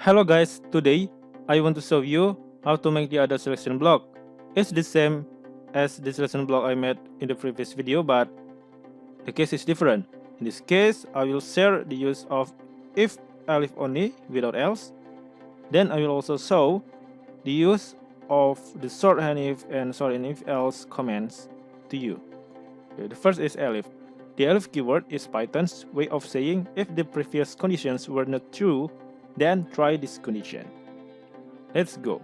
Hello guys, today I want to show you how to make the other selection block. It's the same as the selection block I made in the previous video, but the case is different. In this case, I will share the use of if elif only without else. Then I will also show the use of the shorthand if and shorthand if else commands to you. Okay, the first is elif. The elif keyword is Python's way of saying if the previous conditions were not true, then try this condition. Let's go.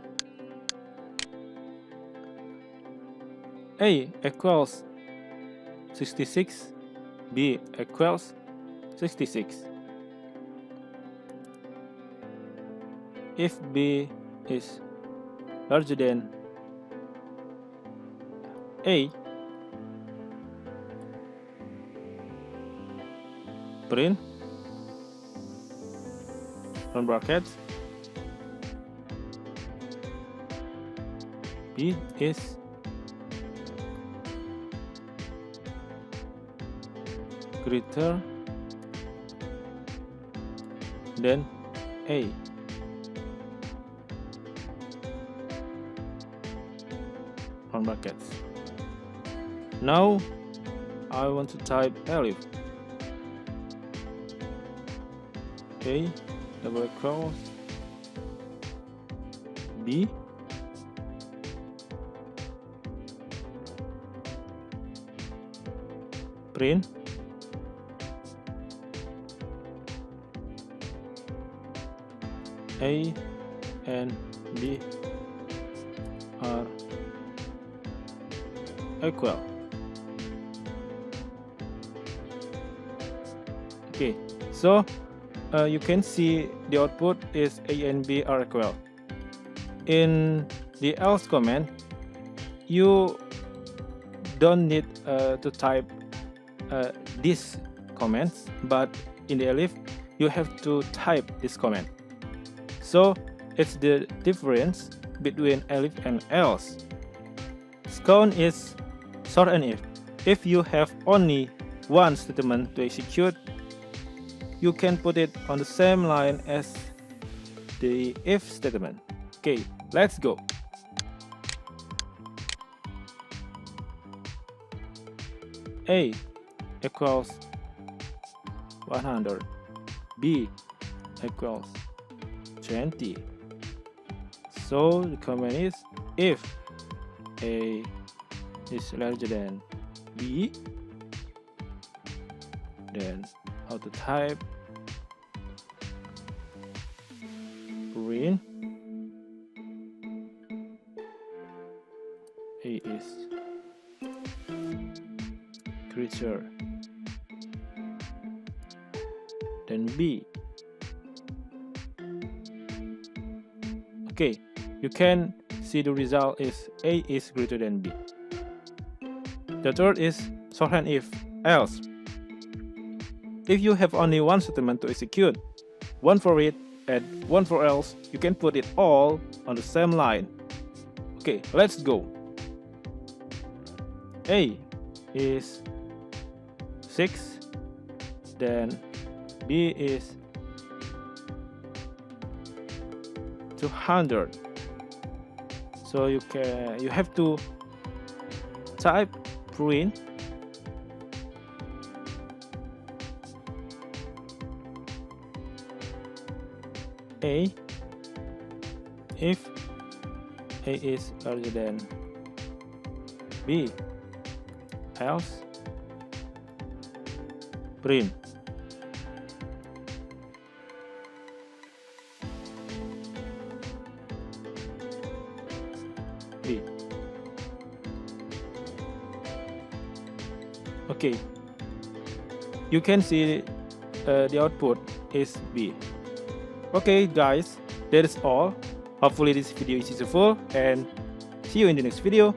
A equals 66, B equals 66. If B is larger than A, print from brackets B is greater than A. From brackets. Now I want to type elif. A double equals B print A and B are equal. Okay, so you can see the output is A and B are equal. In the else command, you don't need to type these comments, but in the elif, you have to type this comment. So it's the difference between elif and else. Scown is shorthand if. If you have only one statement to execute, you can put it on the same line as the if statement. Okay, let's go. A equals 100, B equals 20. So the command is if A is larger than B, then how to type print A is greater than B. Okay, you can see the result is A is greater than B. The third is shorthand if else. If you have only one statement to execute, one for it and one for else, you can put it all on the same line. Okay, let's go. A is 6, then B is 200. So you have to type print A if A is larger than B, else print B. Okay, you can see the output is B. Okay guys, that is all. Hopefully this video is useful and see you in the next video.